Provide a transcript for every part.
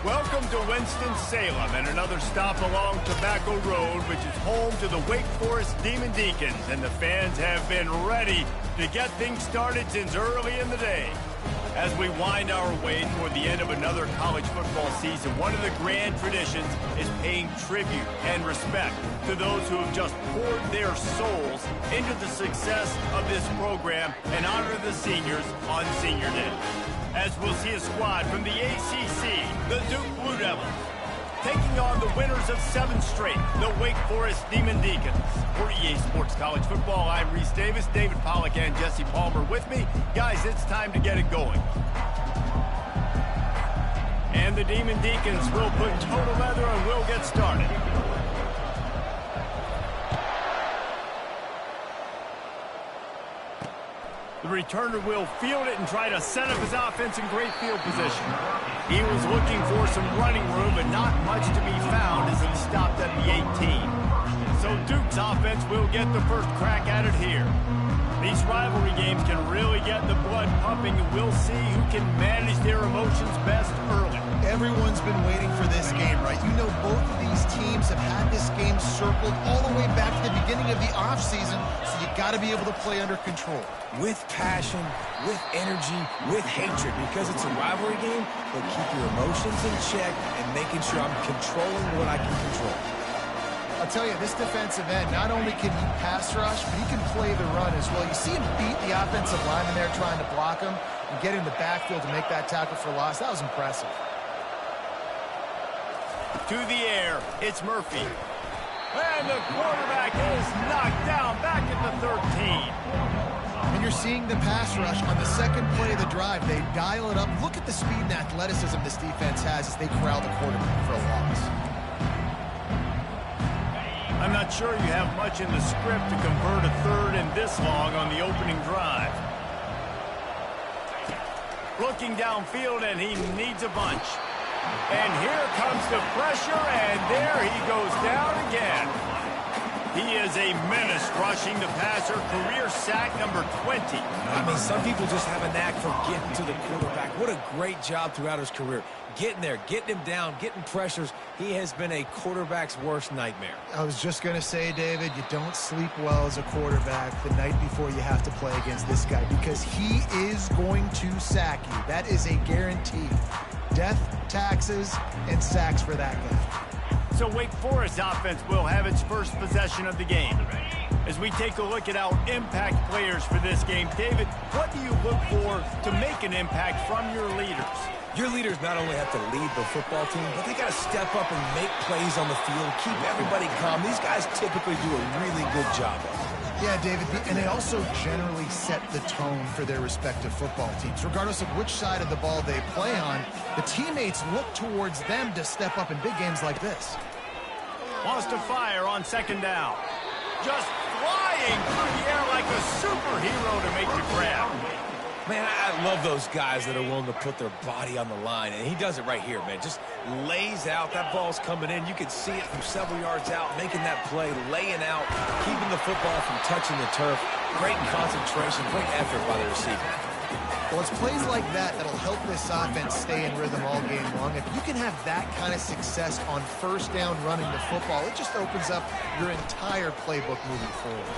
Welcome to Winston-Salem and another stop along Tobacco Road, which is home to the Wake Forest Demon Deacons, and the fans have been ready to get things started since early in the day. As we wind our way toward the end of another college football season, one of the grand traditions is paying tribute and respect to those who have just poured their souls into the success of this program and honor the seniors on Senior Day. As we'll see a squad from the ACC, the Duke Blue Devils, taking on the winners of 7 straight, the Wake Forest Demon Deacons. For EA Sports College Football, I'm Reese Davis, David Pollack, and Jesse Palmer with me. Guys, it's time to get it going. And the Demon Deacons will put total leather and we'll get started. The returner will field it and try to set up his offense in great field position. He was looking for some running room, but not much to be found as he stopped at the 18. So Duke's offense will get the first crack at it here. These rivalry games can really get the blood pumping, and we'll see who can manage their emotions best early. Everyone's been waiting for this game, right? You know, both of these teams have had this game circled all the way back to the beginning of the offseason, so you got to be able to play under control. With passion, with energy, with hatred, because it's a rivalry game, but keep your emotions in check and making sure I'm controlling what I can control. I'll tell you, this defensive end, not only can he pass rush, but he can play the run as well. You see him beat the offensive lineman there trying to block him and get in the backfield to make that tackle for loss. That was impressive. To the air, it's Murphy. And the quarterback is knocked down back at the 13. And you're seeing the pass rush on the second play of the drive. They dial it up. Look at the speed and athleticism this defense has as they corral the quarterback for a loss. I'm not sure you have much in the script to convert a third and this long on the opening drive. Looking downfield, and he needs a bunch. And here comes the pressure, and there he goes down again. He is a menace rushing the passer, career sack number 20. I mean, some people just have a knack for getting to the quarterback. What a great job throughout his career. Getting there, getting him down, getting pressures. He has been a quarterback's worst nightmare. I was just going to say, David, you don't sleep well as a quarterback the night before you have to play against this guy because he is going to sack you. That is a guarantee. Death, taxes, and sacks for that guy. So Wake Forest offense will have its first possession of the game. As we take a look at our impact players for this game, David, what do you look for to make an impact from your leaders? Your leaders not only have to lead the football team, but they got to step up and make plays on the field, keep everybody calm. These guys typically do a really good job of it. Yeah, David, and they also generally set the tone for their respective football teams. Regardless of which side of the ball they play on, the teammates look towards them to step up in big games like this. Wants to fire on second down. Just flying through the air like a superhero to make the grab. Man, I love those guys that are willing to put their body on the line, and he does it right here, man. Just lays out. That ball's coming in. You can see it from several yards out, making that play, laying out, keeping the football from touching the turf. Great concentration, great effort by the receiver. Well, it's plays like that that'll help this offense stay in rhythm all game long. If you can have that kind of success on first down running the football, it just opens up your entire playbook moving forward.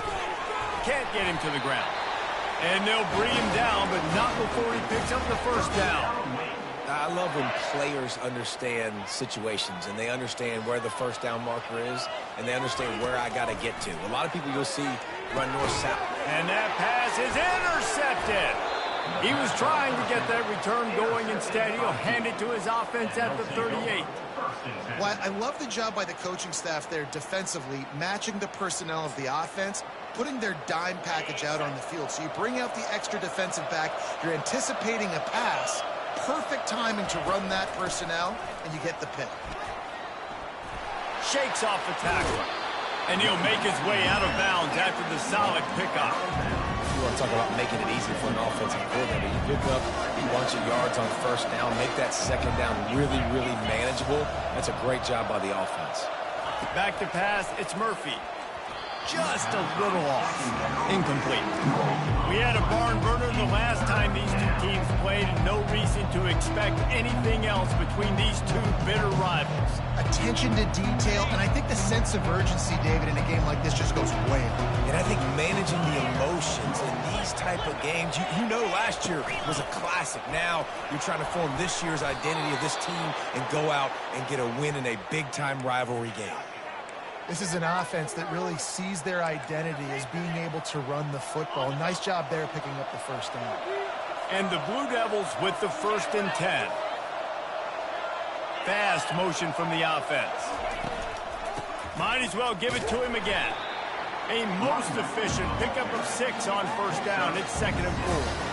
Can't get him to the ground. And they'll bring him down, but not before he picks up the first down. I love when players understand situations, and they understand where the first down marker is, and they understand where I got to get to. A lot of people you'll see run north-south. And that pass is intercepted. He was trying to get that return going. Instead, he'll hand it to his offense at the 38. Well, I love the job by the coaching staff there defensively, matching the personnel of the offense, putting their dime package out on the field. So you bring out the extra defensive back, you're anticipating a pass, perfect timing to run that personnel, and you get the pick. Shakes off the tackle, and he'll make his way out of bounds after the solid pickup. You want to talk about making it easy for an offensive coordinator. You pick up a bunch of yards on first down, make that second down really, really manageable. That's a great job by the offense. Back to pass, it's Murphy. just a little off. Incomplete. We had a barn burner the last time these two teams played, and no reason to expect anything else between these two bitter rivals. Attention to detail, and I think the sense of urgency, David, in a game like this just goes way up. And I think managing the emotions in these type of games, you know last year was a classic. Now you're trying to form this year's identity of this team and go out and get a win in a big-time rivalry game. This is an offense that really sees their identity as being able to run the football. Nice job there picking up the first down. And the Blue Devils with the 1st and 10. Fast motion from the offense. Might as well give it to him again. A most efficient pickup of 6 on 1st down. It's 2nd and 4.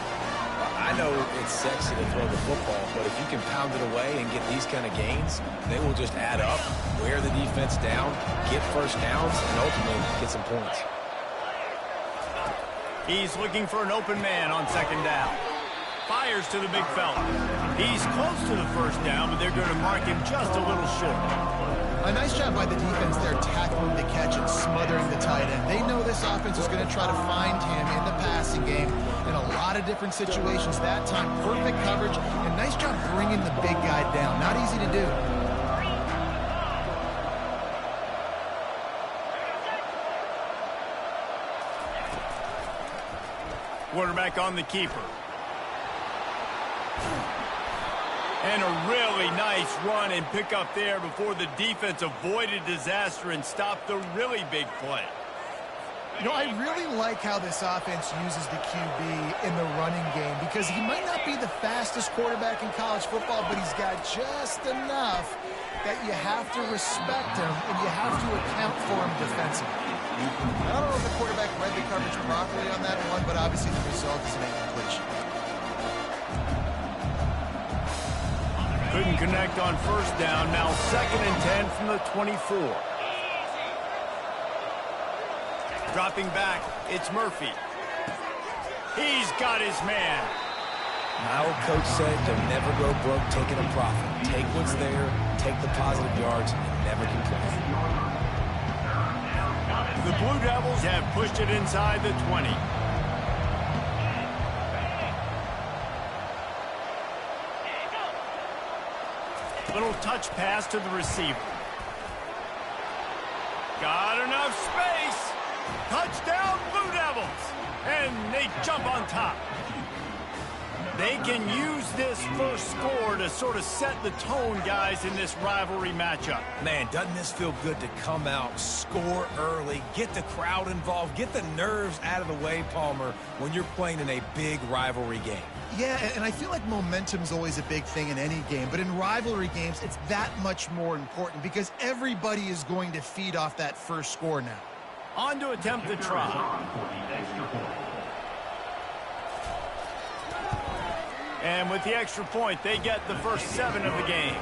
I know it's sexy to throw the football, but if you can pound it away and get these kind of gains, they will just add up, wear the defense down, get first downs, and ultimately get some points. He's looking for an open man on 2nd down. Fires to the big fella. He's close to the 1st down, but they're going to mark him just a little short. A nice job by the defense there tackling the catch and smothering the tight end. They know this offense is going to try to find him in the passing game in a lot of different situations. That time, perfect coverage, and nice job bringing the big guy down. Not easy to do. Quarterback on the keeper. And a really nice run and pick up there before the defense avoided disaster and stopped the really big play. You know, I really like how this offense uses the QB in the running game because he might not be the fastest quarterback in college football, but he's got just enough that you have to respect him and you have to account for him defensively. I don't know if the quarterback read the coverage properly on that one, but obviously the result is an incompletion. Couldn't connect on 1st down. Now 2nd and 10 from the 24. Dropping back, it's Murphy. He's got his man. My old coach said you'll never go broke taking a profit. Take what's there, take the positive yards, and never complain. The Blue Devils have pushed it inside the 20. Little touch pass to the receiver. Got enough space. Touchdown, Blue Devils. And they jump on top. They can use this first score to sort of set the tone, guys, in this rivalry matchup. Man, doesn't this feel good to come out, score early, get the crowd involved, get the nerves out of the way, Palmer, when you're playing in a big rivalry game. Yeah, and I feel like momentum's always a big thing in any game, but in rivalry games, it's that much more important because everybody is going to feed off that first score now. On to attempt the try. And with the extra point, they get the first 7 of the game.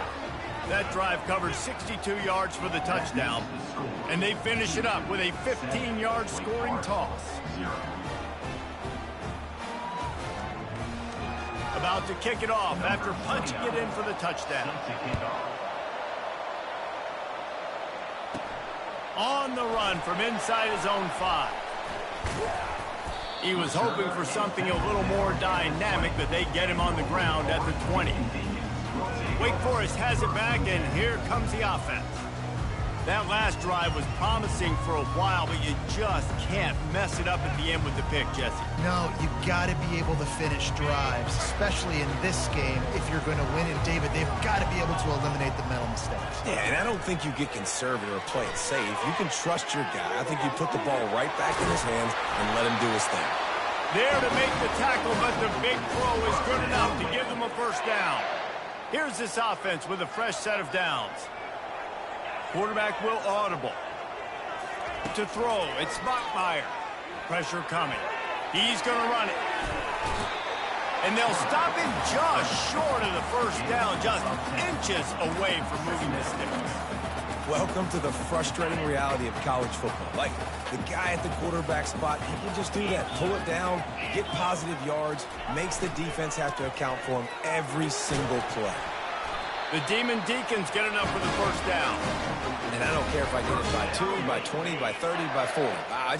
That drive covered 62 yards for the touchdown, and they finish it up with a 15-yard scoring toss. About to kick it off after punching it in for the touchdown. On the run from inside his own 5. He was hoping for something a little more dynamic, but they get him on the ground at the 20. Wake Forest has it back, and here comes the offense. That last drive was promising for a while, but you just can't mess it up at the end with the pick, Jesse. No, you got to be able to finish drives, especially in this game. If you're going to win it, David, they've got to be able to eliminate the mental mistakes. Yeah, and I don't think you get conservative or play it safe. You can trust your guy. I think you put the ball right back in his hands and let him do his thing. There to make the tackle, but the big throw is good enough to give them a first down. Here's this offense with a fresh set of downs. Quarterback will audible. To throw, it's Bachmeier. Pressure coming. He's going to run it. And they'll stop him just short of the first down, just inches away from moving the sticks. Welcome to the frustrating reality of college football. Like, the guy at the quarterback spot, he can just do that. Pull it down, get positive yards, makes the defense have to account for him every single play. The Demon Deacons get enough for the first down. And I don't care if I get it by 2, by 20, by 30, by 40. I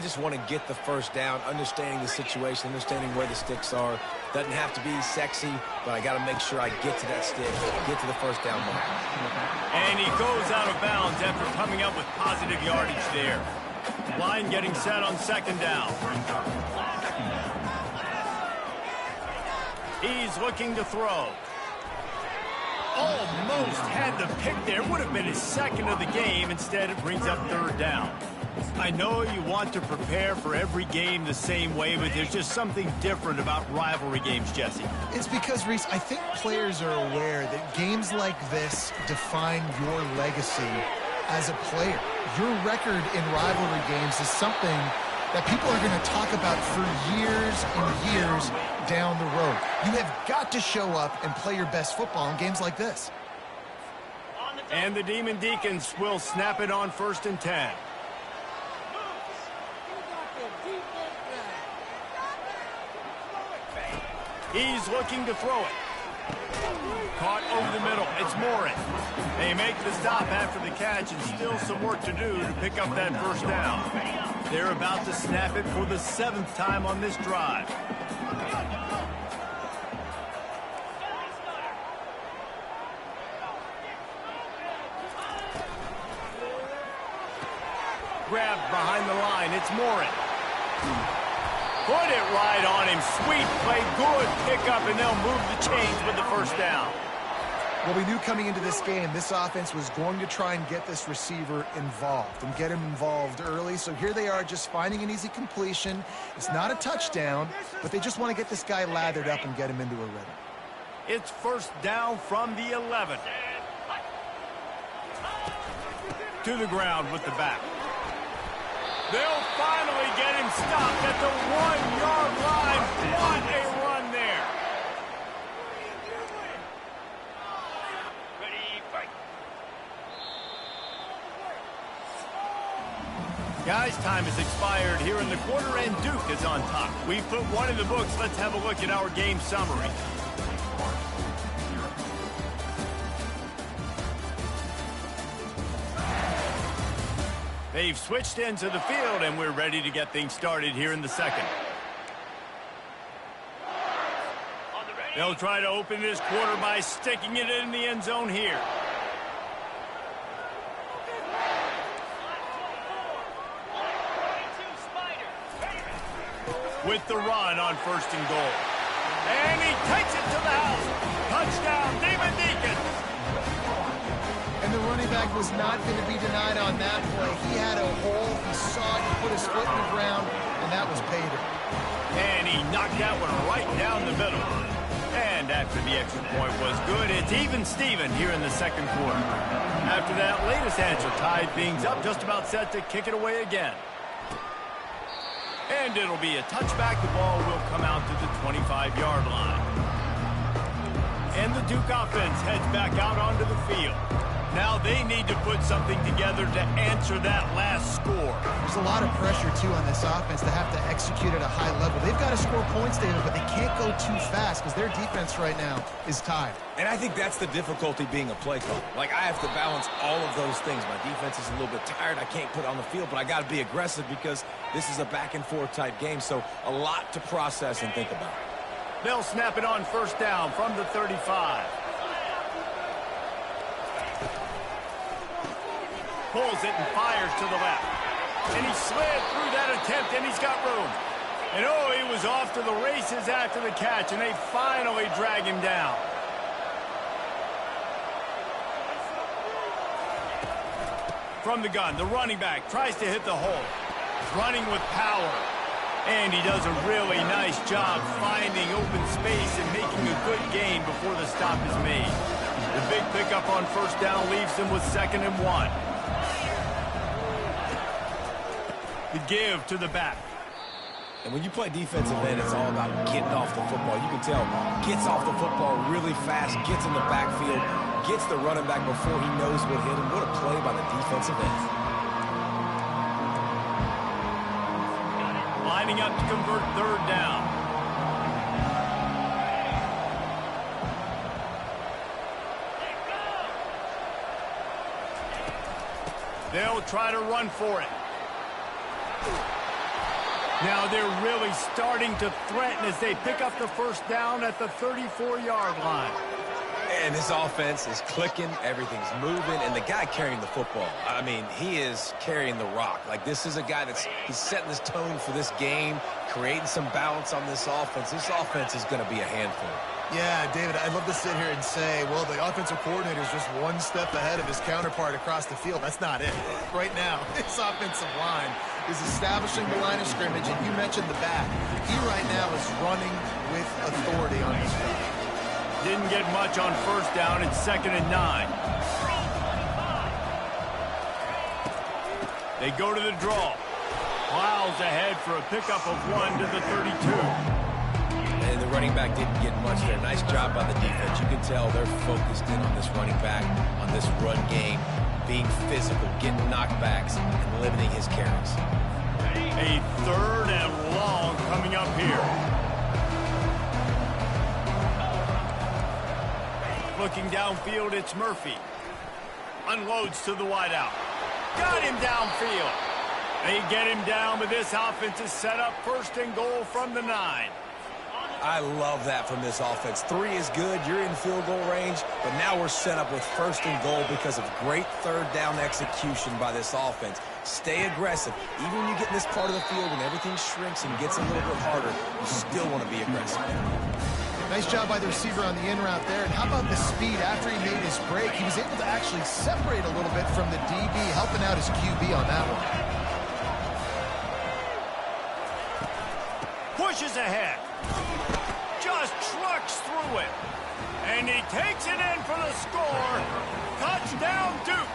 just want to get the first down, understanding the situation, understanding where the sticks are. Doesn't have to be sexy, but I got to make sure I get to that stick, get to the first down mark. And he goes out of bounds after coming up with positive yardage there. Line getting set on second down. He's looking to throw. Almost had the pick there. Would have been his second of the game. Instead, it brings up third down. I know you want to prepare for every game the same way, but there's just something different about rivalry games, Jesse. It's because, Reese, I think players are aware that games like this define your legacy as a player. Your record in rivalry games is something that people are going to talk about for years and years down the road. You have got to show up and play your best football in games like this. And the Demon Deacons will snap it on 1st and 10. He's looking to throw it. Caught over the middle. It's Morin. They make the stop after the catch, and still some work to do to pick up that first down. They're about to snap it for the 7th time on this drive. Grabbed behind the line. It's Morin. Put it right on him. Sweet play. Good pickup, and they'll move the chains with the first down. Well, we knew coming into this game, this offense was going to try and get this receiver involved and get him involved early. So here they are just finding an easy completion. It's not a touchdown, but they just want to get this guy lathered up and get him into a rhythm. It's first down from the 11. To the ground with the back. They'll finally get him stopped at the 1-yard line. What a run there. Guys, time has expired here in the quarter, and Duke is on top. We put one in the books. Let's have a look at our game summary. They've switched into the field, and we're ready to get things started here in the second. They'll try to open this quarter by sticking it in the end zone here. With the run on 1st and goal. And he takes it to the house. Touchdown, Demon Deacons. And the running back was not going to be denied on that play. He had a hole. He saw it. He put his foot in the ground, and that was pay dirt. And he knocked that one right down the middle. And after the extra point was good, it's even Steven here in the second quarter. After that latest answer tied things up, just about set to kick it away again. And it'll be a touchback. The ball will come out to the 25-yard line. And the Duke offense heads back out onto the field. Now they need to put something together to answer that last score. There's a lot of pressure, too, on this offense to have to execute at a high level. They've got to score points, David, but they can't go too fast because their defense right now is tied. And I think that's the difficulty being a play caller. Like, I have to balance all of those things. My defense is a little bit tired. I can't put it on the field, but I got to be aggressive because this is a back-and-forth type game, so a lot to process and think about. They'll snap it on 1st down from the 35. Pulls it and fires to the left. And he slid through that attempt, and he's got room. And oh, he was off to the races after the catch, and they finally drag him down. From the gun, the running back tries to hit the hole. He's running with power. And he does a really nice job finding open space and making a good gain before the stop is made. The big pickup on 1st down leaves them with 2nd and 1. The give to the back. And when you play defensive end, it's all about getting off the football. You can tell, gets off the football really fast, gets in the backfield, gets the running back before he knows what hit him. What a play by the defensive end. Lining up to convert 3rd down. they'll try to run for it. Now they're really starting to threaten as they pick up the first down at the 34-yard line. And this offense is clicking, everything's moving, and the guy carrying the football, I mean, he is carrying the rock. Like, this is a guy he's setting this tone for this game, creating some balance on this offense. This offense is going to be a handful. Yeah, David, I'd love to sit here and say, well, the offensive coordinator is just one step ahead of his counterpart across the field. That's not it. Right now, this offensive line is establishing the line of scrimmage, and you mentioned the back. He right now is running with authority on this drive. Didn't get much on first down. It's 2nd and 9. They go to the draw. Plows ahead for a pickup of 1 to the 32. And the running back didn't get much there. Nice job by the defense. You can tell they're focused in on this running back, on this run game, being physical, getting knockbacks, and limiting his carries. A 3rd and long coming up here. Looking downfield, it's Murphy. Unloads to the wideout. Got him downfield. They get him down, but this offense is set up 1st and goal from the 9. I love that from this offense. 3 is good. You're in field goal range, but now we're set up with 1st and goal because of great 3rd down execution by this offense. Stay aggressive. Even when you get in this part of the field and everything shrinks and gets a little bit harder, you still want to be aggressive. Nice job by the receiver on the in route there. And how about the speed after he made his break? He was able to actually separate a little bit from the DB, helping out his QB on that one. Pushes ahead. Just trucks through it. And he takes it in for the score. Touchdown, Duke.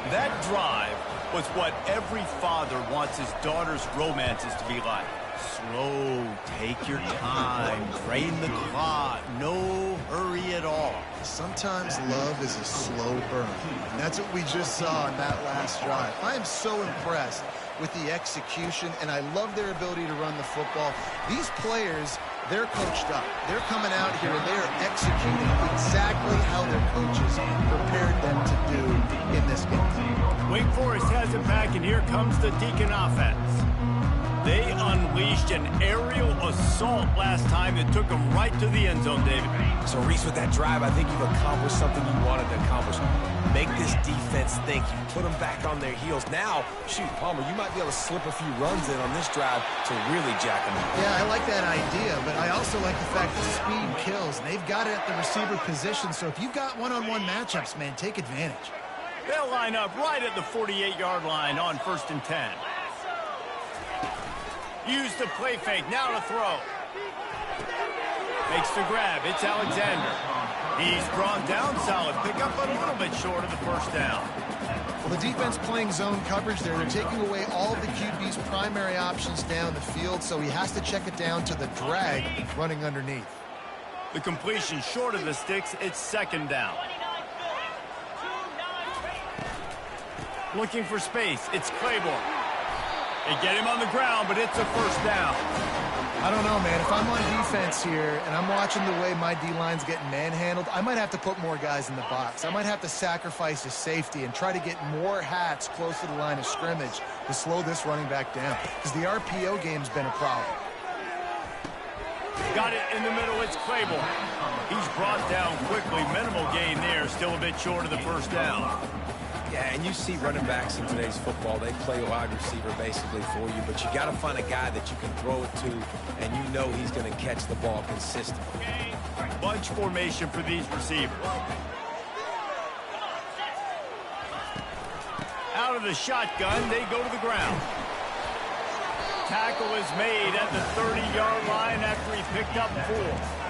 That drive was what every father wants his daughter's romances to be like. Slow, take your time, drain the clock, no hurry at all. Sometimes love is a slow burn, and that's what we just saw in that last drive. I am so impressed with the execution, and I love their ability to run the football. These players, they're coached up. They're coming out here, and they are executing exactly how their coaches prepared them to do in this game. Wake Forest has it back, and here comes the Deacon offense. They unleashed an aerial assault last time that took them right to the end zone, David. So, Reese, with that drive, I think you've accomplished something you wanted to accomplish. Make this defense think. You put them back on their heels. Now, shoot, Palmer, you might be able to slip a few runs in on this drive to really jack them up. Yeah, I like that idea, but I also like the fact that speed kills. They've got it at the receiver position, so if you've got one-on-one matchups, man, take advantage. They'll line up right at the 48-yard line on 1st and 10. Use the play fake, now to throw. Makes the grab, it's Alexander. He's brought down, solid pickup, but a little bit short of the first down. Well, the defense playing zone coverage there. They're taking away all of the QB's primary options down the field, so he has to check it down to the drag running underneath. The completion short of the sticks, it's 2nd down. Looking for space, it's Claiborne. They get him on the ground, but it's a 1st down. I don't know, man. If I'm on defense here and I'm watching the way my D-line's getting manhandled, I might have to put more guys in the box. I might have to sacrifice his safety and try to get more hats close to the line of scrimmage to slow this running back down, because the RPO game's been a problem. Got it in the middle, it's Claiborne. He's brought down quickly. Minimal gain there, still a bit short of the 1st down. Yeah, and you see running backs in today's football, they play wide receiver basically for you, but you got to find a guy that you can throw it to, and you know he's going to catch the ball consistently. Bunch formation for these receivers. Out of the shotgun, they go to the ground. Tackle is made at the 30-yard line after he picked up 4.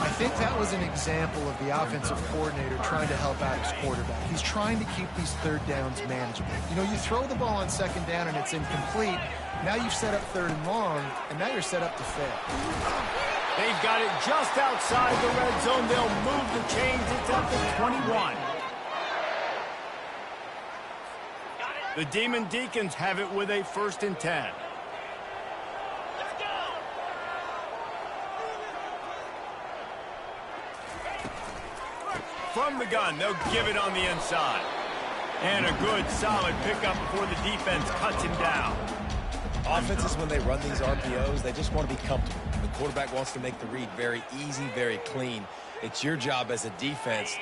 I think that was an example of the offensive coordinator trying to help out his quarterback. He's trying to keep these 3rd downs manageable. You know, you throw the ball on 2nd down and it's incomplete. Now you've set up 3rd and long, and now you're set up to fail. They've got it just outside the red zone. They'll move the chains. It's up to 21. The Demon Deacons have it with a 1st and 10. From the gun, they'll give it on the inside. And a good, solid pickup before the defense cuts him down. Offenses, when they run these RPOs, they just want to be comfortable. The quarterback wants to make the read very easy, very clean. It's your job as a defense,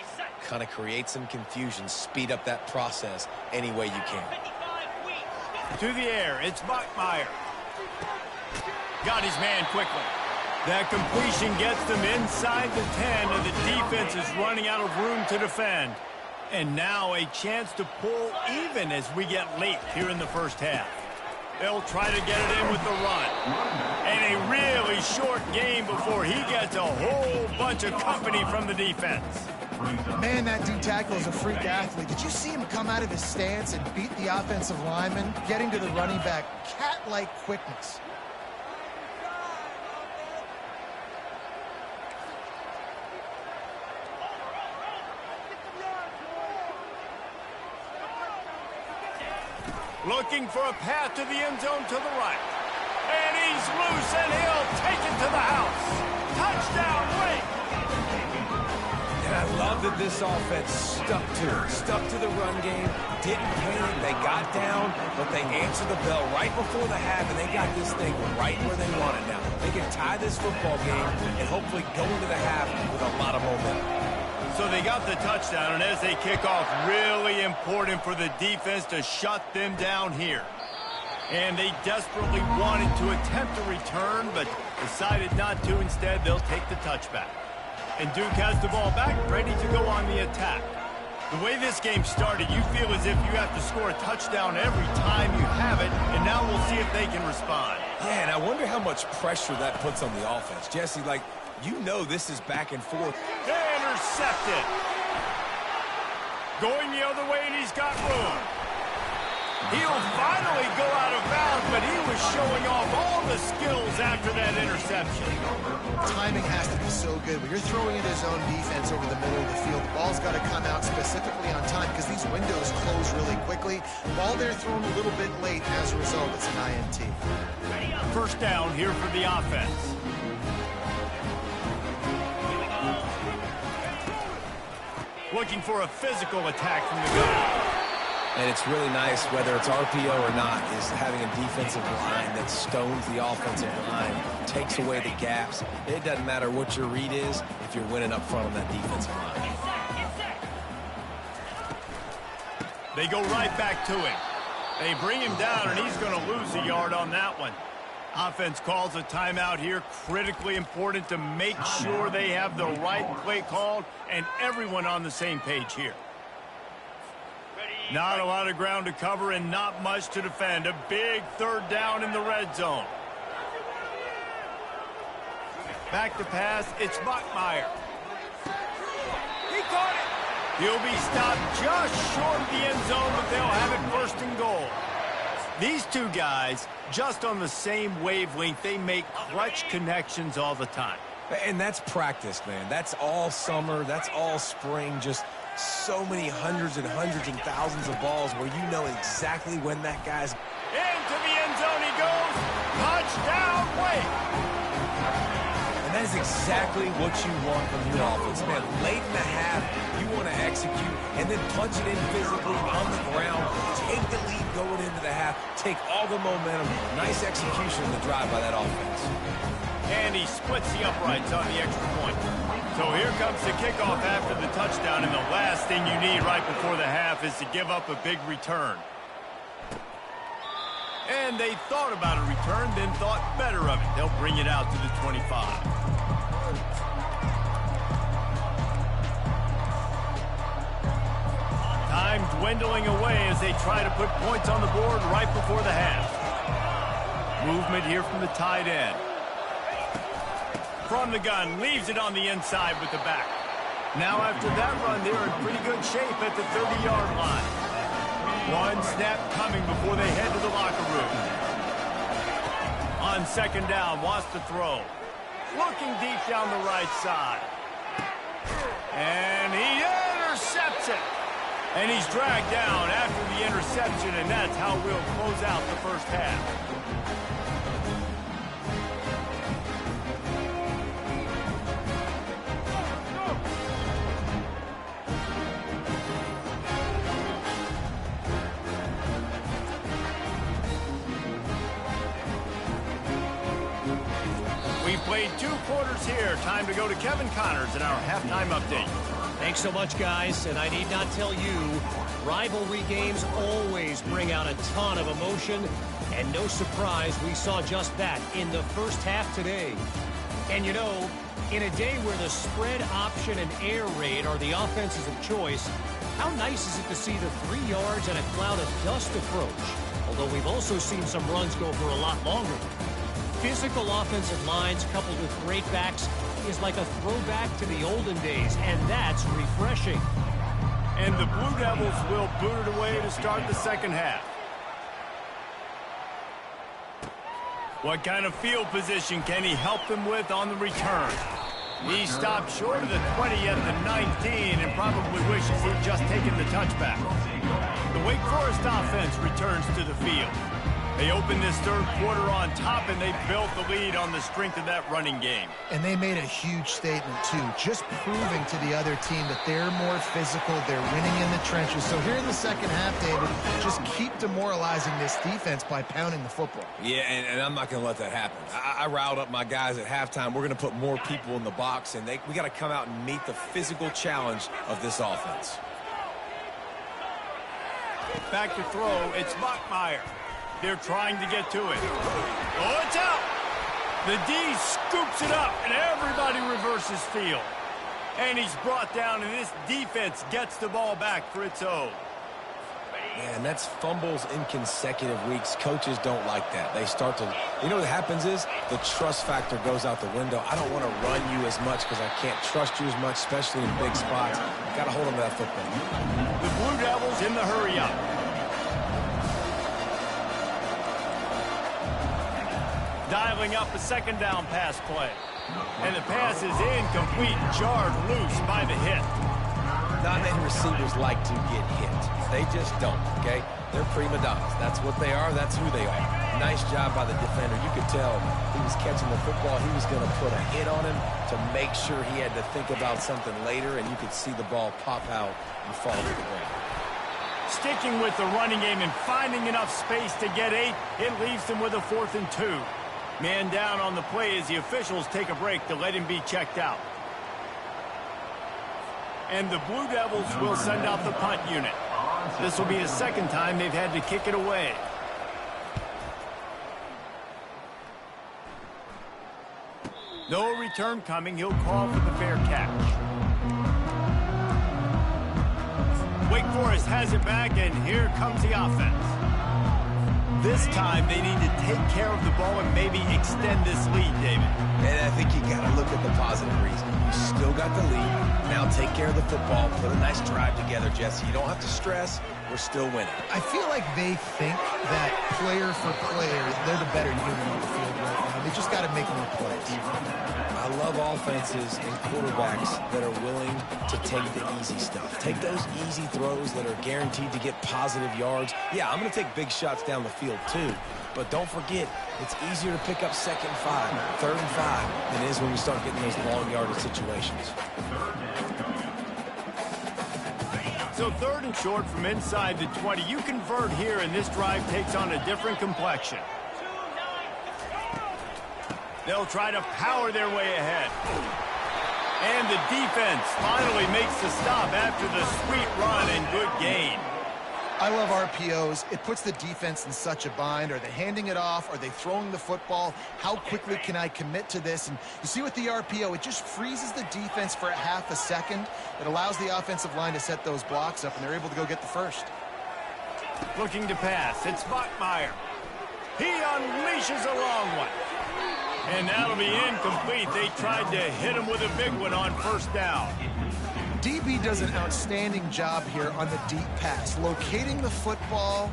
kind of create some confusion, speed up that process any way you can. To the air, it's Bachmeier. Got his man quickly. That completion gets them inside the 10, and the defense is running out of room to defend. And now a chance to pull even as we get late here in the first half. They'll try to get it in with the run. And a really short game before he gets a whole bunch of company from the defense. Man, that D tackle is a freak athlete. Did you see him come out of his stance and beat the offensive lineman, getting to the running back? Cat-like quickness. Looking for a path to the end zone to the right. And he's loose, and he'll take it to the house. Touchdown, Wake! And I love that this offense stuck to it. Stuck to the run game, didn't panic. They got down, but they answered the bell right before the half, and they got this thing right where they want it now. They can tie this football game and hopefully go into the half with a lot of momentum. So they got the touchdown, and as they kick off, really important for the defense to shut them down here. And they desperately wanted to attempt a return, but decided not to. Instead, they'll take the touchback. And Duke has the ball back, ready to go on the attack. The way this game started, you feel as if you have to score a touchdown every time you have it, and now we'll see if they can respond. Yeah, and I wonder how much pressure that puts on the offense. Jesse, like, you know this is back and forth. Intercepted. Going the other way, and he's got room. He'll finally go out of bounds, but he was showing off all the skills after that interception. Timing has to be so good. When you're throwing into zone defense over the middle of the field, the ball's got to come out specifically on time because these windows close really quickly. Ball they're thrown a little bit late. As a result, it's an INT. First down here for the offense. Looking for a physical attack from the gun. And it's really nice, whether it's RPO or not, is having a defensive line that stones the offensive line, takes away the gaps. It doesn't matter what your read is if you're winning up front on that defensive line. They go right back to him. They bring him down, and he's going to lose a yard on that one. Offense calls a timeout here. Critically important to make sure they have the right play called and everyone on the same page here. Not a lot of ground to cover and not much to defend. A big third down in the red zone. Back to pass. It's Bachmeier. He caught it. He'll be stopped just short of the end zone, but they'll have it first and goal. These two guys, just on the same wavelength, they make clutch connections all the time. And that's practice, man. That's all summer. That's all spring. Just so many hundreds and thousands of balls where you know exactly when that guy's... Into the end zone he goes. Touchdown, Wake. And that is exactly what you want from your offense, man. Late in the half, you want to execute and then punch it in physically on the ground. Take the lead going into the half. Take all the momentum. Nice execution in the drive by that offense. And he splits the uprights on the extra point. So here comes the kickoff after the touchdown, and the last thing you need right before the half is to give up a big return. And they thought about a return, then thought better of it. They'll bring it out to the 25. Time dwindling away as they try to put points on the board right before the half. Movement here from the tight end. From the gun, leaves it on the inside with the back. Now after that run, they're in pretty good shape at the 30-yard line. One snap coming before they head to the locker room. On second down, wants to throw. Looking deep down the right side. And he intercepts it. And he's dragged down after the interception, and that's how we'll close out the first half. played 2 quarters here. Time to go to Kevin Connors in our halftime update. Thanks so much, guys. And I need not tell you, rivalry games always bring out a ton of emotion. And no surprise, we saw just that in the first half today. And you know, in a day where the spread option and air raid are the offenses of choice, how nice is it to see the 3 yards and a cloud of dust approach? Although we've also seen some runs go for a lot longer. Physical offensive lines coupled with great backs is like a throwback to the olden days, and that's refreshing. And the Blue Devils will boot it away to start the second half. What kind of field position can he help them with on the return? He stopped short of the 20 at the 19 and probably wishes he'd just taken the touchback. The Wake Forest offense returns to the field. They opened this third quarter on top, and they built the lead on the strength of that running game. And they made a huge statement, too, just proving to the other team that they're more physical, they're winning in the trenches. So here in the second half, David, just keep demoralizing this defense by pounding the football. Yeah, and I'm not going to let that happen. I riled up my guys at halftime. We're going to put more people in the box, and we got to come out and meet the physical challenge of this offense. Back to throw, it's Bachmeier. They're trying to get to it. Oh, it's out! The D scoops it up, and everybody reverses field. And he's brought down, and this defense gets the ball back for its own. Man, that's fumbles in consecutive weeks. Coaches don't like that. They start to, you know what happens is the trust factor goes out the window. I don't want to run you as much because I can't trust you as much, especially in big spots. Got to hold on to that football. The Blue Devils in the hurry up. Dialing up a second down pass play. And the pass is incomplete, jarred loose by the hit. Not many receivers like to get hit. They just don't, okay? They're prima donnas. That's what they are. That's who they are. Nice job by the defender. You could tell he was catching the football. He was going to put a hit on him to make sure he had to think about something later, and you could see the ball pop out and fall to the ground. Sticking with the running game and finding enough space to get 8, it leaves them with a 4th and 2. Man down on the play as the officials take a break to let him be checked out. And the Blue Devils will send out the punt unit. This will be the second time they've had to kick it away. No return coming. He'll call for the fair catch. Wake Forest has it back, and here comes the offense. This time, they need to take care of the ball and maybe extend this lead, David. And I think you got to look at the positive reason. You still got the lead. Now take care of the football. Put a nice drive together, Jesse. You don't have to stress. We're still winning. I feel like they think that player for player, they're the better unit on the field right now. They just got to make more plays. I love offenses and quarterbacks that are willing to take the easy stuff. Take those easy throws that are guaranteed to get positive yards. Yeah, I'm going to take big shots down the field too. But don't forget, it's easier to pick up 2nd and 5, 3rd and 5 than it is when we start getting those long yardage situations. So 3rd and short from inside the 20. You convert here, and this drive takes on a different complexion. They'll try to power their way ahead. And the defense finally makes the stop after the sweet run and good gain. I love RPOs. It puts the defense in such a bind. Are they handing it off? Are they throwing the football? How quickly can I commit to this? And you see with the RPO, it just freezes the defense for a half a second. It allows the offensive line to set those blocks up, and they're able to go get the first. Looking to pass. It's Bachmeier. He unleashes a long one. And that'll be incomplete. They tried to hit him with a big one on 1st down. DB does an outstanding job here on the deep pass. Locating the football,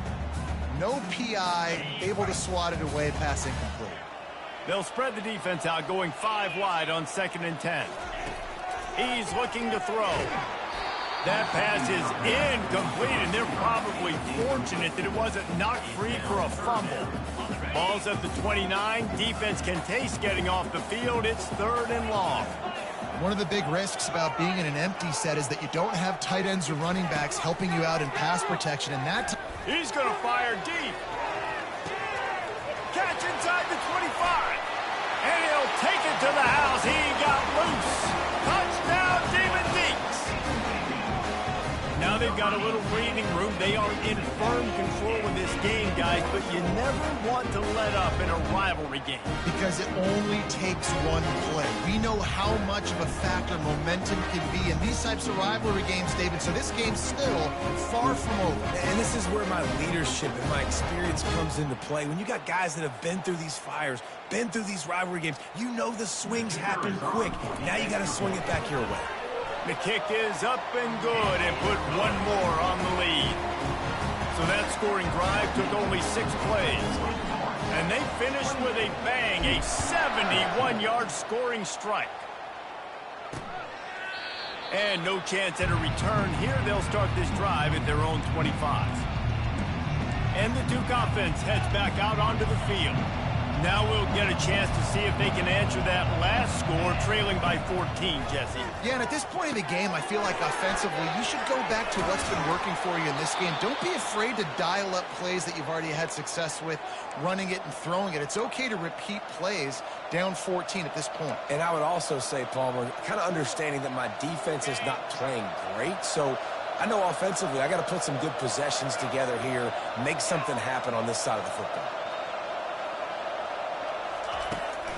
no PI, able to swat it away, pass incomplete. They'll spread the defense out, going 5 wide on 2nd and 10. He's looking to throw. That pass is incomplete, and they're probably fortunate that it wasn't knocked free for a fumble. Ball's at the 29. Defense can taste getting off the field. It's 3rd and long. One of the big risks about being in an empty set is that you don't have tight ends or running backs helping you out in pass protection, and that he's going to fire deep. Catch inside the 25. And he'll take it to the house. He got loose. Touchdown, Demon Deeks. Now they've got a little breathing room. They are in firm control of this game, guys, but you never want to let up in a rivalry game. Because it only takes one play. We know how much of a factor momentum can be in these types of rivalry games, David, so this game's still far from over. And this is where my leadership and my experience comes into play. When you got guys that have been through these fires, been through these rivalry games, you know the swings happen quick. Now you got to swing it back your way. The kick is up and good and put one more on the lead. So that scoring drive took only 6 plays. And they finished with a bang, a 71-yard scoring strike. And no chance at a return here. They'll start this drive at their own 25. And the Duke offense heads back out onto the field. Now we'll get a chance to see if they can answer that last score, trailing by 14, Jesse. Yeah, and at this point of the game, I feel like offensively, you should go back to what's been working for you in this game. Don't be afraid to dial up plays that you've already had success with, running it and throwing it. It's okay to repeat plays down 14 at this point. And I would also say, Palmer, kind of understanding that my defense is not playing great, so I know offensively I got to put some good possessions together here, make something happen on this side of the football.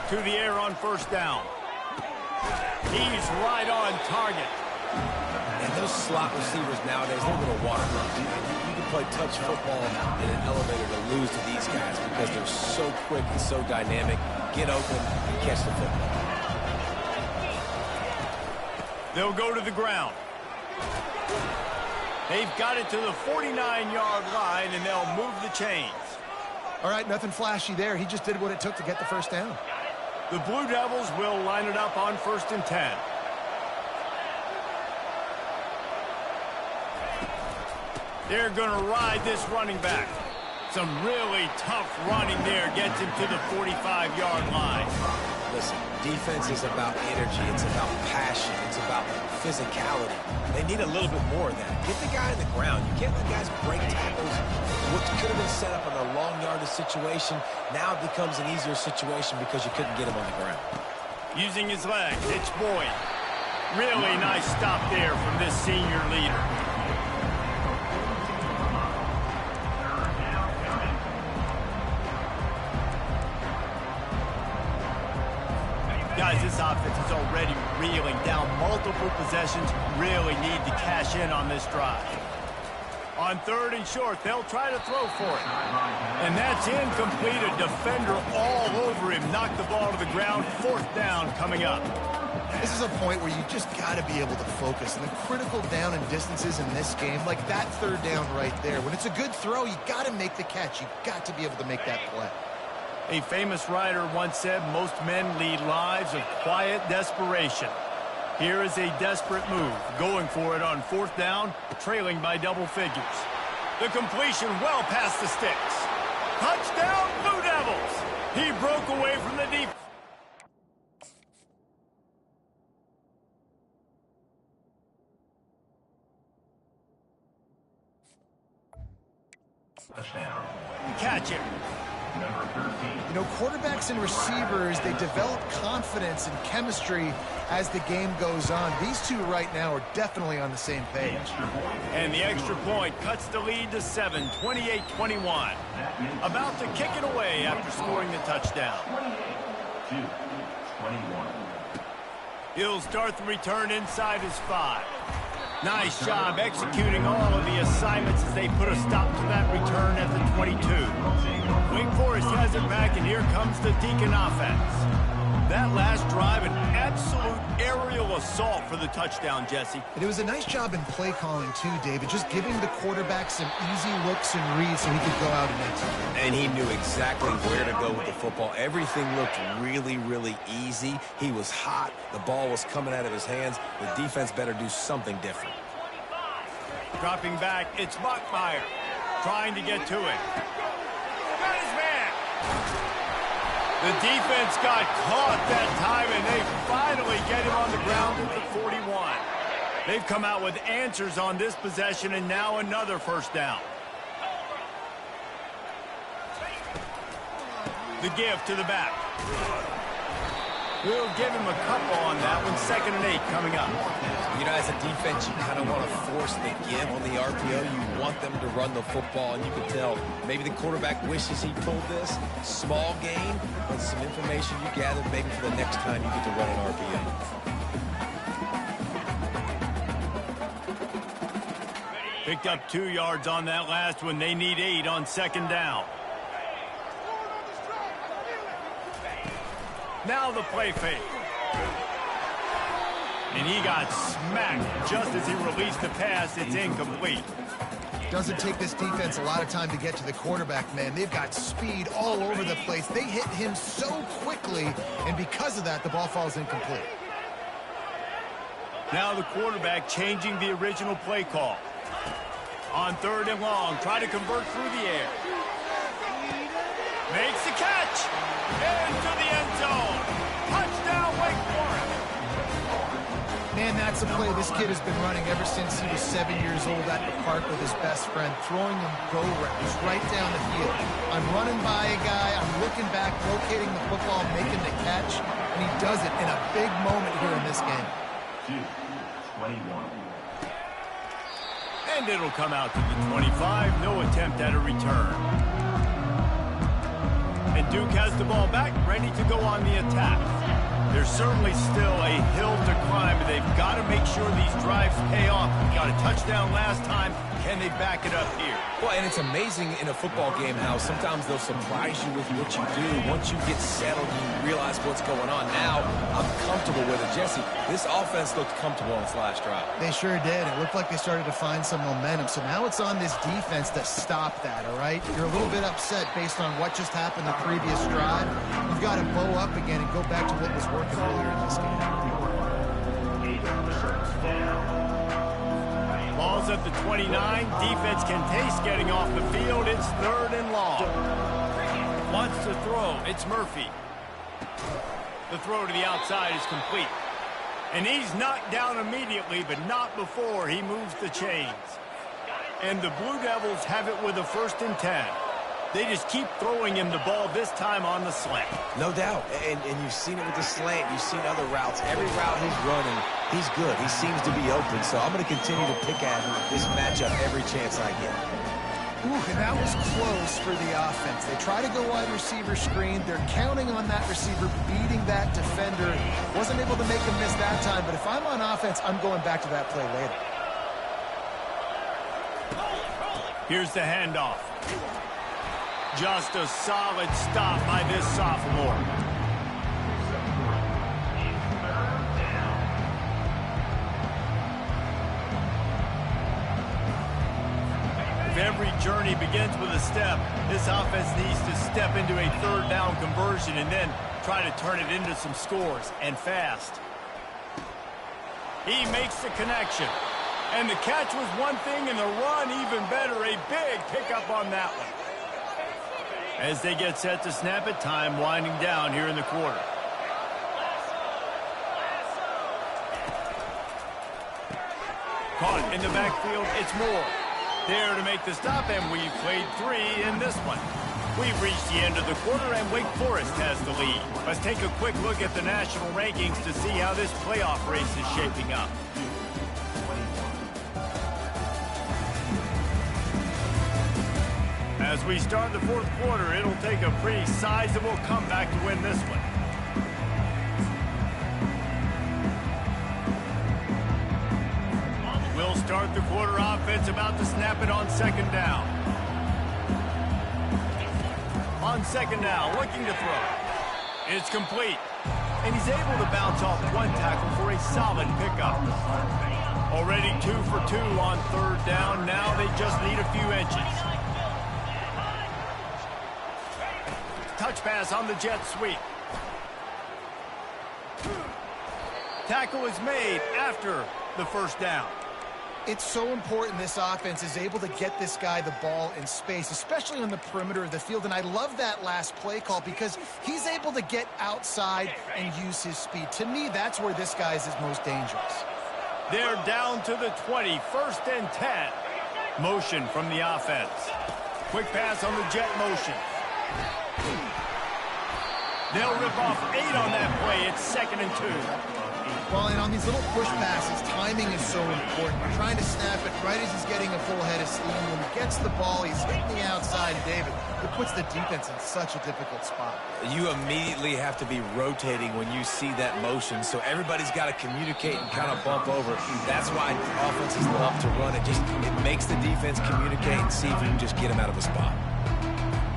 To the air on first down. He's right on target. And those slot receivers nowadays, they're a little waterlogged. You can play touch football in an elevator to lose to these guys because they're so quick and so dynamic. Get open and catch the football. They'll go to the ground. They've got it to the 49-yard line, and they'll move the chains. All right, nothing flashy there. He just did what it took to get the first down. The Blue Devils will line it up on 1st and 10. They're going to ride this running back. Some really tough running there gets him to the 45-yard line. Listen, defense is about energy. It's about passion. It's about physicality. They need a little bit more of that. Get the guy in the ground. You can't let guys break tackles. What could have been set up in a long yardage situation, now it becomes an easier situation because you couldn't get him on the ground. Using his legs, it's Boyd. Really nice stop there from this senior leader. Guys, this offense is already reeling down multiple possessions. Really need to cash in on this drive. On 3rd and short, they'll try to throw for it. And that's incomplete. A defender all over him. Knocked the ball to the ground. 4th down coming up. This is a point where you just got to be able to focus. And the critical down and distances in this game, like that 3rd down right there. When it's a good throw, you got to make the catch. You got to be able to make that play. A famous writer once said, most men lead lives of quiet desperation. Here is a desperate move, going for it on 4th down, trailing by double figures. The completion well past the sticks. Touchdown, Blue Devils! He broke away from the deep. Touchdown. Catch it. Number 13. You know, quarterbacks and receivers, they develop confidence and chemistry as the game goes on. These two right now are definitely on the same page. And the extra point cuts the lead to 7, 28-21. About to kick it away after scoring the touchdown. 28-21. He'll start the return inside his 5. Nice job executing all of the assignments as they put a stop to that return at the 22. Wake Forest has it back, and here comes the Deacon offense. That last drive, an absolute aerial assault for the touchdown, Jesse. And it was a nice job in play calling, too, David, just giving the quarterback some easy looks and reads so he could go out and execute. And he knew exactly where to go with the football. Everything looked really, really easy. He was hot. The ball was coming out of his hands. The defense better do something different. Dropping back, it's Bachmeyer trying to get to it. Got his man. The defense got caught that time, and they finally get him on the ground at the 41. They've come out with answers on this possession, and now another first down. The give to the back. We'll give him a couple on that one. 2nd and 8 coming up. You know, as a defense, you kind of want to force the give on the RPO. You want them to run the football, and you can tell maybe the quarterback wishes he pulled this. Small gain, but some information you gather maybe for the next time you get to run an RPO. Picked up 2 yards on that last one. They need 8 on 2nd down. Now the play fake. And he got smacked just as he released the pass. It's incomplete. Doesn't take this defense a lot of time to get to the quarterback, man. They've got speed all over the place. They hit him so quickly, and because of that, the ball falls incomplete. Now the quarterback changing the original play call. On 3rd and long, try to convert through the air. Makes the catch. Into the end zone. Touchdown, Wake Forest. Man, that's a play this kid has been running ever since he was 7 years old at the park with his best friend, throwing him go routes right down the field. I'm running by a guy, I'm looking back, locating the football, making the catch, and he does it in a big moment here in this game. 21. And it'll come out to the 25. No attempt at a return. And Duke has the ball back, ready to go on the attack. There's certainly still a hill to climb, but they've got to make sure these drives pay off. Got a touchdown last time. Can they back it up here? Well, and it's amazing in a football game how sometimes they'll surprise you with what you do. Once you get settled, you realize what's going on. Now, I'm comfortable with it. Jesse, this offense looked comfortable on its last drive. They sure did. It looked like they started to find some momentum. So now it's on this defense to stop that, all right? You're a little bit upset based on what just happened the previous drive. You've got to bow up again and go back to what was working earlier in this game. Ball's at the 29. Defense can taste getting off the field. It's 3rd and long. Wants to throw. It's Murphy. The throw to the outside is complete. And he's knocked down immediately, but not before he moves the chains. And the Blue Devils have it with a 1st and 10. They just keep throwing him the ball, this time on the slant. No doubt. And you've seen it with the slant. You've seen other routes. Every route he's running, he's good. He seems to be open. So I'm going to continue to pick at this matchup every chance I get. Ooh, and that was close for the offense. They try to go wide receiver screen. They're counting on that receiver beating that defender. Wasn't able to make him miss that time, but if I'm on offense, I'm going back to that play later. Here's the handoff. Just a solid stop by this sophomore. If every journey begins with a step, this offense needs to step into a 3rd down conversion and then try to turn it into some scores, and fast. He makes the connection. And the catch was one thing, and the run even better. A big pickup on that one. As they get set to snap it, time winding down here in the quarter. Caught in the backfield, it's Moore. There to make the stop, and we've played 3 in this one. We've reached the end of the quarter, and Wake Forest has the lead. Let's take a quick look at the national rankings to see how this playoff race is shaping up. As we start the 4th quarter, it'll take a pretty sizable comeback to win this one. We'll start the quarter offense about to snap it on 2nd down. On 2nd down, looking to throw. It's complete. And he's able to bounce off one tackle for a solid pickup. Already 2 for 2 on 3rd down. Now they just need a few inches. Touch pass on the jet sweep. Tackle is made after the 1st down. It's so important this offense is able to get this guy the ball in space, especially on the perimeter of the field. And I love that last play call because he's able to get outside and use his speed. To me, that's where this guy is his most dangerous. They're down to the 20, 1st and 10. Motion from the offense. Quick pass on the jet motion. They'll rip off 8 on that play. It's 2nd and 2. Well, and on these little push passes, timing is so important. You're trying to snap it right as he's getting a full head of steam. When he gets the ball, he's hitting the outside, David. It puts the defense in such a difficult spot. You immediately have to be rotating when you see that motion, so everybody's got to communicate and kind of bump over. That's why offenses love to run it. It makes the defense communicate and see if you can just get him out of a spot.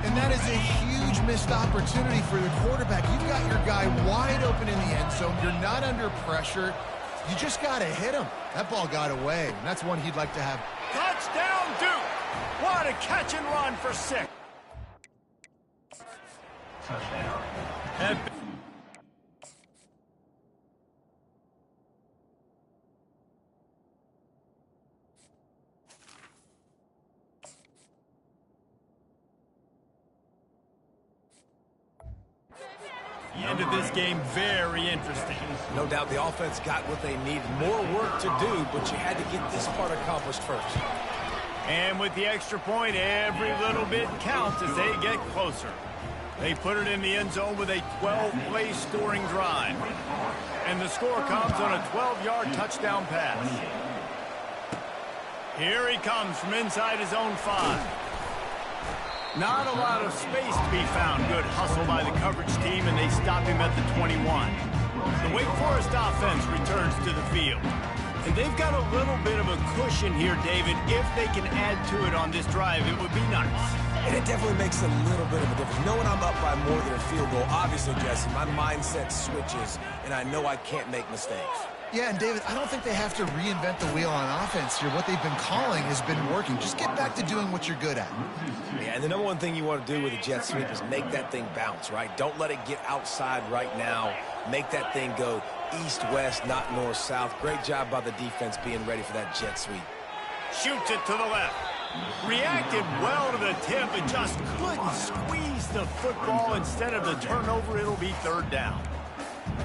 And that is a huge missed opportunity for the quarterback. You've got your guy wide open in the end zone. You're not under pressure. You just got to hit him. That ball got away, and that's one he'd like to have. Touchdown, Duke! What a catch and run for 6. Touchdown. The end of this game, very interesting. No doubt the offense got what they need. More work to do, but you had to get this part accomplished first. And with the extra point, every little bit counts as they get closer. They put it in the end zone with a 12-play scoring drive. And the score comes on a 12-yard touchdown pass. Here he comes from inside his own 5. Not a lot of space to be found. Good hustle by the coverage team, and they stop him at the 21. The Wake Forest offense returns to the field. And they've got a little bit of a cushion here, David. If they can add to it on this drive, it would be nice. And it definitely makes a little bit of a difference. Knowing I'm up by more than a field goal, obviously, Jesse, my mindset switches, and I know I can't make mistakes. Yeah, and David, I don't think they have to reinvent the wheel on offense here. What they've been calling has been working. Just get back to doing what you're good at. Yeah, and the number one thing you want to do with a jet sweep is make that thing bounce, right? Don't let it get outside right now. Make that thing go east-west, not north-south. Great job by the defense being ready for that jet sweep. Shoots it to the left. Reacted well to the tip, but just couldn't squeeze the football. Instead of the turnover, it'll be 3rd down.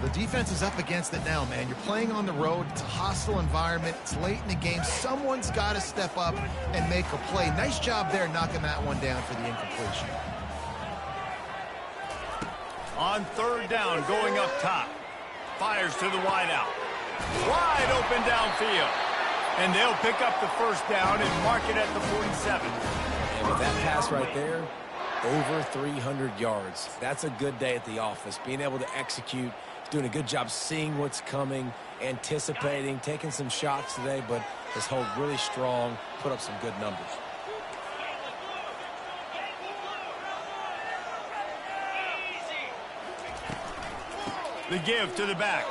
The defense is up against it now, man. You're playing on the road. It's a hostile environment. It's late in the game. Someone's got to step up and make a play. Nice job there knocking that one down for the incompletion. On 3rd down, going up top. Fires to the wideout. Wide open downfield. And they'll pick up the 1st down and mark it at the 47. And with that pass right there, over 300 yards. That's a good day at the office. Being able to execute, doing a good job seeing what's coming, anticipating, taking some shots today, but his hold really strong, put up some good numbers. The give to the back.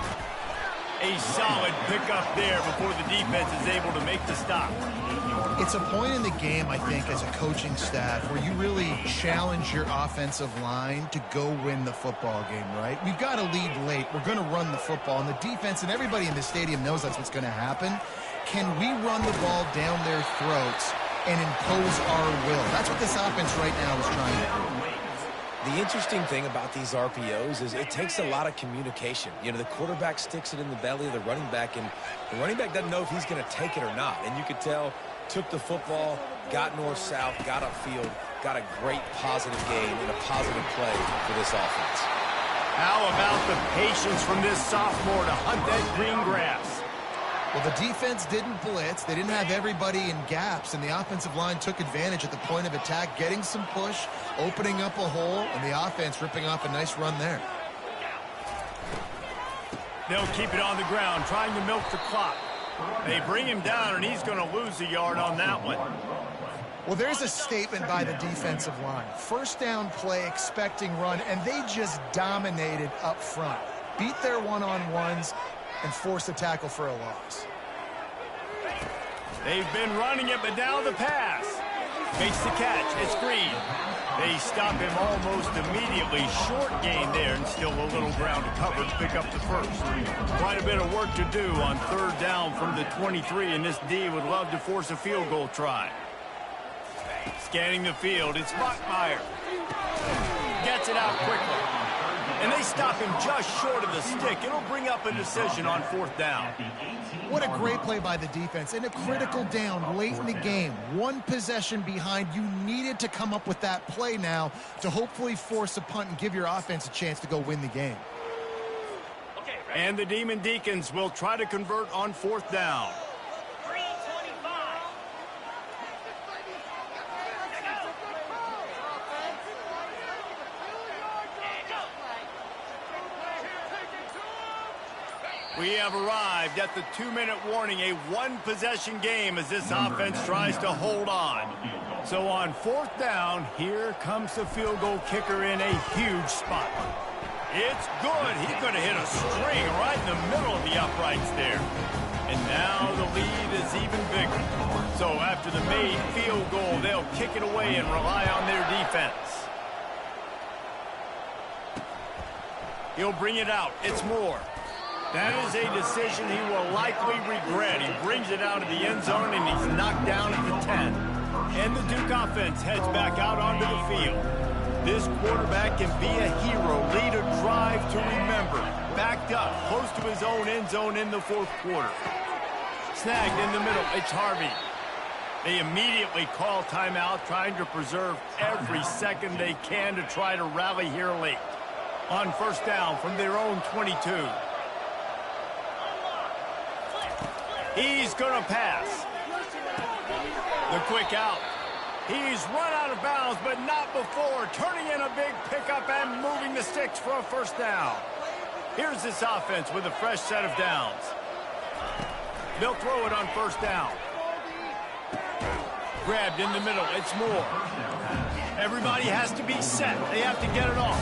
A solid pickup there before the defense is able to make the stop. It's a point in the game, I think, as a coaching staff where you really challenge your offensive line to go win the football game, right? We've got to lead late. We're going to run the football, and the defense and everybody in the stadium knows that's what's going to happen. Can we run the ball down their throats and impose our will? That's what this offense right now is trying to do. The interesting thing about these RPOs is it takes a lot of communication. You know, the quarterback sticks it in the belly of the running back, and the running back doesn't know if he's going to take it or not. And you could tell, took the football, got north-south, got upfield, got a great positive game and a positive play for this offense. How about the patience from this sophomore to hunt that green grass? Well, the defense didn't blitz. They didn't have everybody in gaps, and the offensive line took advantage at the point of attack, getting some push, opening up a hole, and the offense ripping off a nice run there. They'll keep it on the ground, trying to milk the clock. They bring him down, and he's going to lose a yard on that one. Well, there's a statement by the defensive line. 1st down play, expecting run, and they just dominated up front. Beat their one-on-ones and forced a tackle for a loss. They've been running it, but now the pass. Makes the catch. It's Green. They stop him almost immediately. Short gain there, and still a little ground to cover to pick up the 1st. Quite a bit of work to do on 3rd down from the 23, and this D would love to force a field goal try. Scanning the field, it's Bachmeyer. Gets it out quickly. and they stop him just short of the stick. It'll bring up a decision on 4th down. What a great play by the defense. In a critical down late in the game, one possession behind, you needed to come up with that play now to hopefully force a punt and give your offense a chance to go win the game. And the Demon Deacons will try to convert on 4th down. We have arrived at the 2-minute warning, a one-possession game as this offense tries to hold on. So on 4th down, here comes the field goal kicker in a huge spot. It's good. He could have hit a string right in the middle of the uprights there. And now the lead is even bigger. So after the made field goal, they'll kick it away and rely on their defense. He'll bring it out. It's Moore. That is a decision he will likely regret. He brings it out of the end zone, and he's knocked down at the 10. And the Duke offense heads back out onto the field. This quarterback can be a hero, lead a drive to remember. Backed up, close to his own end zone in the 4th quarter. Snagged in the middle, it's Harvey. They immediately call timeout, trying to preserve every second they can to try to rally here late. On 1st down from their own 22. He's going to pass. The quick out. He's run out of bounds, but not before. Turning in a big pickup and moving the sticks for a 1st down. Here's this offense with a fresh set of downs. They'll throw it on 1st down. Grabbed in the middle. It's Moore. Everybody has to be set. They have to get it off.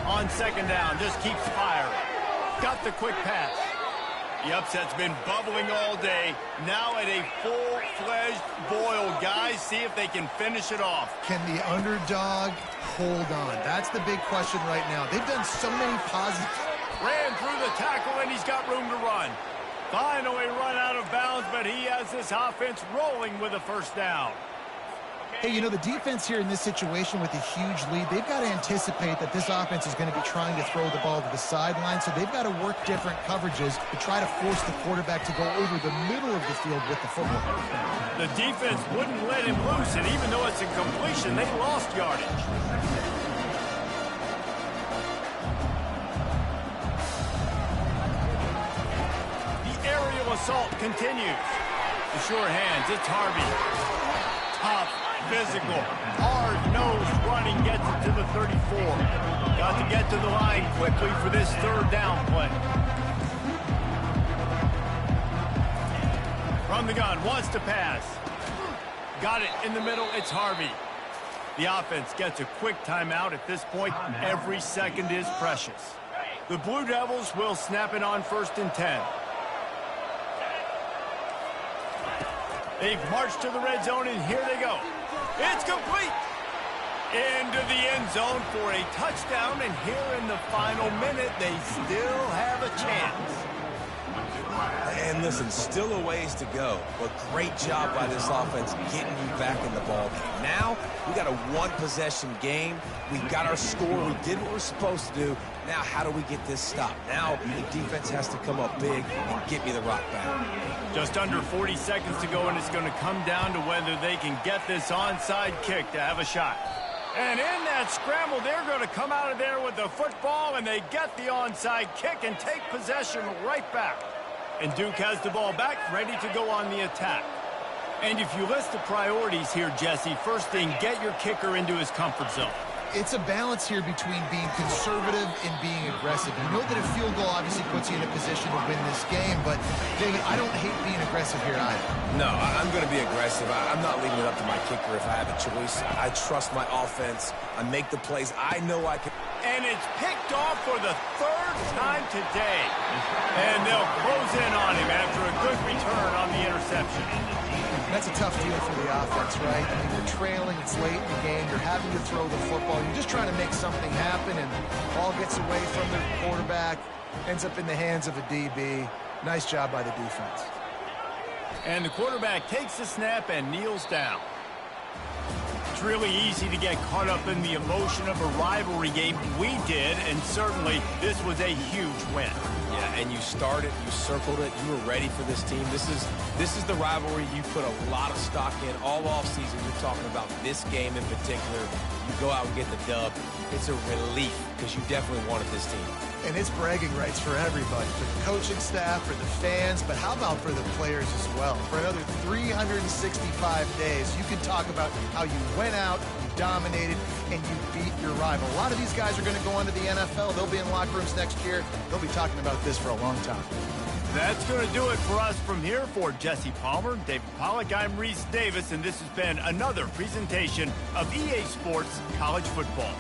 On 2nd down, just keeps firing. Got the quick pass. The upset's been bubbling all day. Now at a full-fledged boil. Guys, see if they can finish it off. Can the underdog hold on? That's the big question right now. They've done so many positives. Ran through the tackle, and he's got room to run. Finally run out of bounds, but he has this offense rolling with a 1st down. Hey, you know, the defense here in this situation with a huge lead, they've got to anticipate that this offense is going to be trying to throw the ball to the sideline, so they've got to work different coverages to try to force the quarterback to go over the middle of the field with the football. The defense wouldn't let him loose, and even though it's a completion, they lost yardage. The aerial assault continues. The sure hands, it's Harvey. Tough. Physical, hard-nosed running gets it to the 34. Got to get to the line quickly for this 3rd down play. From the gun, wants to pass. Got it in the middle, it's Harvey. The offense gets a quick timeout at this point. Every second is precious. The Blue Devils will snap it on 1st and 10. They've marched to the red zone, and here they go. It's complete. Into the end zone for a touchdown, and here in the final minute, they still have a chance. And listen, still a ways to go, but great job by this offense getting you back in the ballgame. Now, we got a one-possession game. We got our score. We did what we're supposed to do. Now, how do we get this stopped? Now, the defense has to come up big and get me the rock back. Just under 40 seconds to go, and it's going to come down to whether they can get this onside kick to have a shot. And in that scramble, they're going to come out of there with the football, and they get the onside kick and take possession right back. And Duke has the ball back, ready to go on the attack. And if you list the priorities here, Jesse, first thing, get your kicker into his comfort zone. It's a balance here between being conservative and being aggressive. You know that a field goal obviously puts you in a position to win this game, but David, I don't hate being aggressive here either. No, I'm going to be aggressive. I'm not leaving it up to my kicker if I have a choice. I trust my offense. I make the plays. I know I can. And it's picked off for the 3rd time today. And they'll close in on him after a good return on the interception. That's a tough deal for the offense, right? I mean, you're trailing, it's late in the game, you're having to throw the football, you're just trying to make something happen, and the ball gets away from the quarterback, ends up in the hands of a DB. Nice job by the defense. And the quarterback takes the snap and kneels down. It's really easy to get caught up in the emotion of a rivalry game. We did, and certainly this was a huge win. Yeah, and you started, you circled it, you were ready for this team. This is the rivalry you put a lot of stock in all offseason. You're talking about this game in particular. You go out and get the dub. It's a relief because you definitely wanted this team. And it's bragging rights for everybody, for the coaching staff, for the fans, but how about for the players as well? For another 365 days, you can talk about how you went out, you dominated, and you beat your rival. A lot of these guys are going to go on to the NFL. They'll be in locker rooms next year. They'll be talking about this for a long time. That's going to do it for us from here. For Jesse Palmer, David Pollack, I'm Reese Davis, and this has been another presentation of EA Sports College Football.